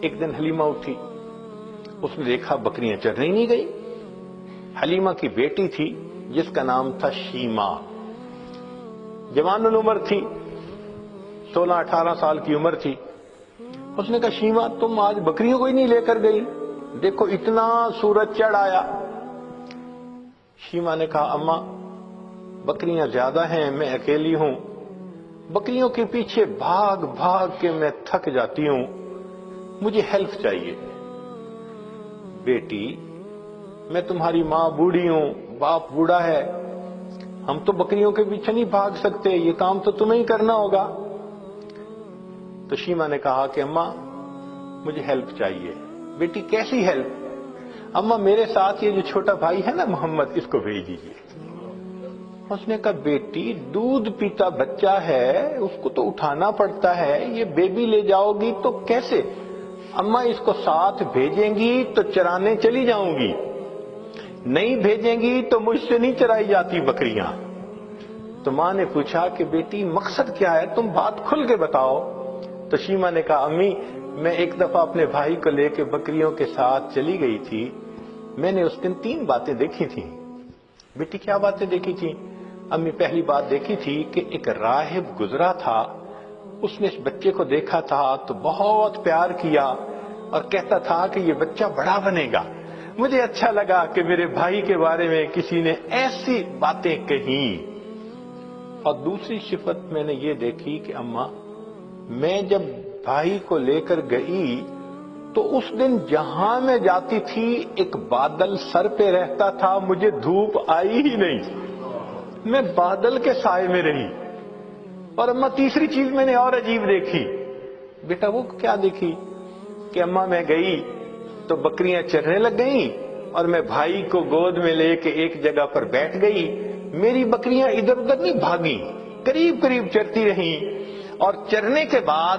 ایک دن حلیمہ اٹھی، اس نے دیکھا بکریاں چرنے ہی نہیں گئی۔ حلیمہ کی بیٹی تھی جس کا نام تھا شیمہ، جوان العمر تھی، 16-18 سال کی عمر تھی۔ اس نے کہا شیمہ تم آج بکریوں کو ہی نہیں لے کر گئی، دیکھو اتنا سورج چڑھ آیا۔ شیمہ نے کہا اماں بکریاں زیادہ ہیں، میں اکیلی ہوں، بکریوں کے پیچھے بھاگ بھاگ کے میں تھک جاتی ہوں، مجھے ہیلپ چاہیے۔ بیٹی میں تمہاری ماں بوڑھی ہوں، باپ بوڑھا ہے، ہم تو بکریوں کے پیچھے نہیں بھاگ سکتے، یہ کام تو تمہیں ہی کرنا ہوگا۔ تو شیمہ نے کہا کہ اماں مجھے ہیلپ چاہیے۔ بیٹی کیسی ہیلپ؟ اماں میرے ساتھ یہ جو چھوٹا بھائی ہے نا محمد، اس کو بھیج دیجیے۔ اس نے کہا بیٹی دودھ پیتا بچہ ہے، اس کو تو اٹھانا پڑتا ہے، یہ بیبی لے جاؤ گی تو کیسے؟ اماں اس کو ساتھ بھیجیں گی تو چرانے چلی جاؤں گی، نہیں بھیجیں گی تو مجھ سے نہیں چرائی جاتی بکریاں۔ تو ماں نے پوچھا کہ بیٹی مقصد کیا ہے، تم بات کھل کے بتاؤ۔ تو شیمہ نے کہا امی میں ایک دفعہ اپنے بھائی کو لے کے بکریوں کے ساتھ چلی گئی تھی، میں نے اس دن 3 باتیں دیکھی تھیں۔ بیٹی کیا باتیں دیکھی تھیں؟ امی پہلی بات دیکھی تھی کہ ایک راہب گزرا تھا، اس نے اس بچے کو دیکھا تھا تو بہت پیار کیا اور کہتا تھا کہ یہ بچہ بڑا بنے گا۔ مجھے اچھا لگا کہ میرے بھائی کے بارے میں کسی نے ایسی باتیں کہیں۔ اور دوسری صفت میں نے یہ دیکھی کہ اماں میں جب بھائی کو لے کر گئی تو اس دن جہاں میں جاتی تھی ایک بادل سر پہ رہتا تھا، مجھے دھوپ آئی ہی نہیں، میں بادل کے سائے میں رہی۔ اور اماں تیسری چیز میں نے اور عجیب دیکھی۔ بیٹا وہ کیا دیکھی؟ کہ اماں میں گئی تو بکریاں چرنے لگ گئیں اور میں بھائی کو گود میں لے کے ایک جگہ پر بیٹھ گئی، میری بکریاں ادھر ادھر نہیں بھاگیں، قریب قریب چرتی رہیں، اور چرنے کے بعد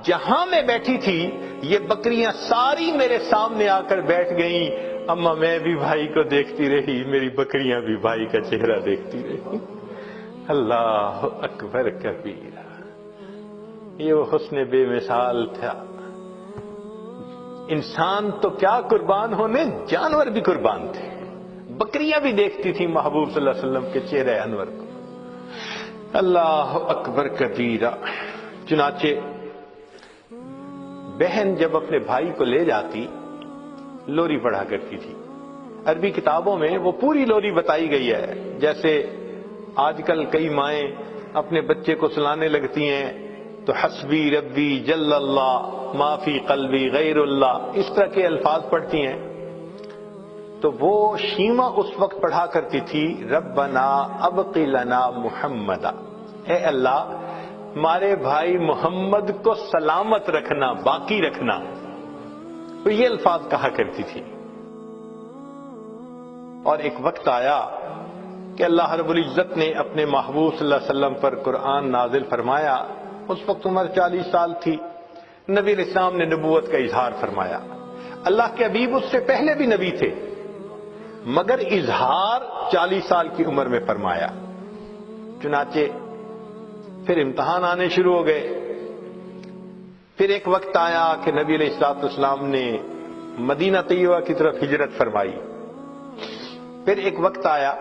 جہاں میں بیٹھی تھی یہ بکریاں ساری میرے سامنے آ کر بیٹھ گئیں۔ اماں میں بھی بھائی کو دیکھتی رہی، میری بکریاں بھی بھائی کا چہرہ دیکھتی رہی۔ اللہ اکبر کبیرہ، یہ وہ حسن بے مثال تھا۔ انسان تو کیا قربان ہونے، جانور بھی قربان تھے، بکریاں بھی دیکھتی تھی محبوب صلی اللہ علیہ وسلم کے چہرے انور کو۔ اللہ اکبر کبیرہ۔ چنانچہ بہن جب اپنے بھائی کو لے جاتی لوری پڑھا کرتی تھی، عربی کتابوں میں وہ پوری لوری بتائی گئی ہے، جیسے آج کل کئی مائیں اپنے بچے کو سلانے لگتی ہیں تو حسبی ربی جل اللہ ما فی قلبی غیر اللہ، اس طرح کے الفاظ پڑھتی ہیں۔ تو وہ شیمہ اس وقت پڑھا کرتی تھی ربنا ابق لنا محمدا، اے اللہ ہمارے بھائی محمد کو سلامت رکھنا، باقی رکھنا، تو یہ الفاظ کہا کرتی تھی۔ اور ایک وقت آیا کہ اللہ رب العزت نے اپنے محبوب صلی اللہ علیہ وسلم پر قرآن نازل فرمایا، اس وقت عمر 40 سال تھی، نبی علیہ السلام نے نبوت کا اظہار فرمایا۔ اللہ کے حبیب اس سے پہلے بھی نبی تھے مگر اظہار 40 سال کی عمر میں فرمایا۔ چنانچہ پھر امتحان آنے شروع ہو گئے۔ پھر ایک وقت آیا کہ نبی علیہ الصلوۃ والسلام نے مدینہ طیبہ کی طرف ہجرت فرمائی۔ پھر ایک وقت آیا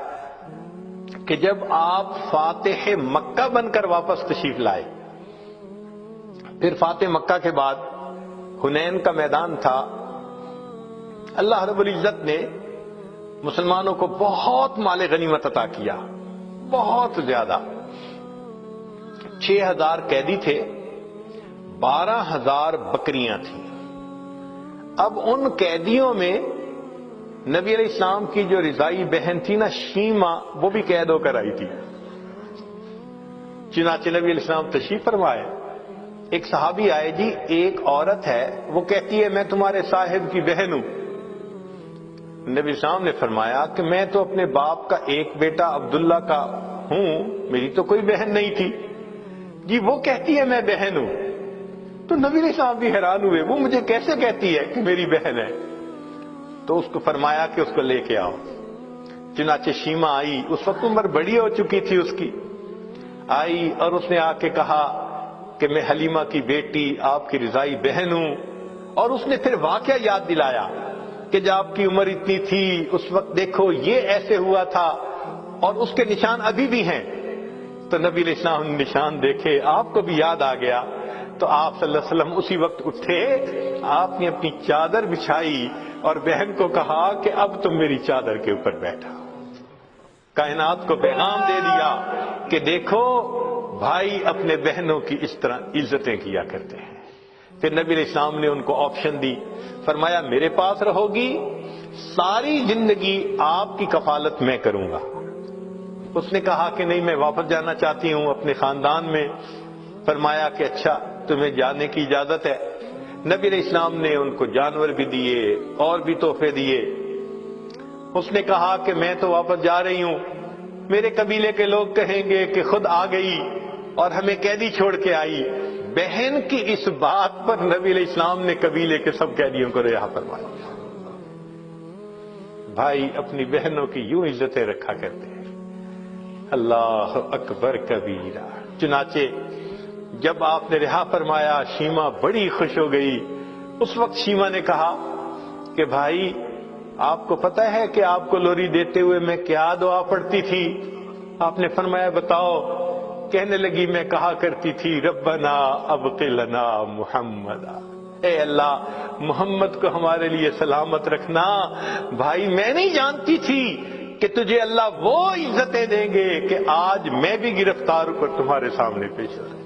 کہ جب آپ فاتح مکہ بن کر واپس تشریف لائے۔ پھر فاتح مکہ کے بعد حنین کا میدان تھا، اللہ رب العزت نے مسلمانوں کو بہت مال غنیمت عطا کیا، بہت زیادہ۔ 6000 قیدی تھے، 12000 بکریاں تھیں۔ اب ان قیدیوں میں نبی علیہ السلام کی جو رضائی بہن تھی نا شیمہ، وہ بھی قید ہو کر آئی تھی۔ چنانچہ نبی علیہ السلام تشریف فرمائے، ایک صحابی آئے، جی ایک عورت ہے وہ کہتی ہے میں تمہارے صاحب کی بہن ہوں۔ نبی السلام نے فرمایا کہ میں تو اپنے باپ کا ایک بیٹا عبداللہ کا ہوں، میری تو کوئی بہن نہیں تھی۔ جی وہ کہتی ہے میں بہن ہوں۔ تو نبی علیہ السلام بھی حیران ہوئے، وہ مجھے کیسے کہتی ہے کہ میری بہن ہے؟ تو اس کو فرمایا کہ اس کو لے کے آؤ۔ چنانچہ شیمہ آئی، اس وقت عمر بڑی ہو چکی تھی اس کی، آئی اور اس نے آ کے کہا کہ میں حلیمہ کی بیٹی آپ کی رضائی بہن ہوں، اور اس نے پھر واقعہ یاد دلایا کہ جب آپ کی عمر اتنی تھی اس وقت دیکھو یہ ایسے ہوا تھا اور اس کے نشان ابھی بھی ہیں. تو نبی علیہ السلام نے نشان دیکھے, آپ کو بھی یاد آ گیا. تو آپ صلی اللہ علیہ وسلم اسی وقت اٹھے, آپ نے اپنی چادر بچھائی اور بہن کو کہا کہ اب تم میری چادر کے اوپر بیٹھا. کائنات کو پیغام دے دیا کہ دیکھو بھائی اپنے بہنوں کی اس طرح عزتیں کیا کرتے ہیں. پھر نبی علیہ السلام نے ان کو آپشن دی, فرمایا میرے پاس رہو گی, ساری زندگی آپ کی کفالت میں کروں گا. اس نے کہا کہ نہیں میں واپس جانا چاہتی ہوں اپنے خاندان میں. فرمایا کہ اچھا تمہیں جانے کی اجازت ہے. نبی علیہ السلام نے ان کو جانور بھی دیے اور بھی تحفے دیے. اس نے کہا کہ میں تو واپس جا رہی ہوں, میرے قبیلے کے لوگ کہیں گے کہ خود آ گئی اور ہمیں قیدی چھوڑ کے آئی. بہن کی اس بات پر نبی علیہ السلام نے قبیلے کے سب قیدیوں کو رہا فرمایا. بھائی اپنی بہنوں کی یوں عزتیں رکھا کرتے ہیں. اللہ اکبر کبیرہ. چنانچہ جب آپ نے رہا فرمایا شیما بڑی خوش ہو گئی. اس وقت شیما نے کہا کہ بھائی آپ کو پتہ ہے کہ آپ کو لوری دیتے ہوئے میں کیا دعا پڑھتی تھی؟ آپ نے فرمایا بتاؤ. کہنے لگی میں کہا کرتی تھی ربنا ابق لنا محمدا, اے اللہ محمد کو ہمارے لیے سلامت رکھنا. بھائی میں نہیں جانتی تھی کہ تجھے اللہ وہ عزتیں دیں گے کہ آج میں بھی گرفتار ہو کر تمہارے سامنے پیش ہوں.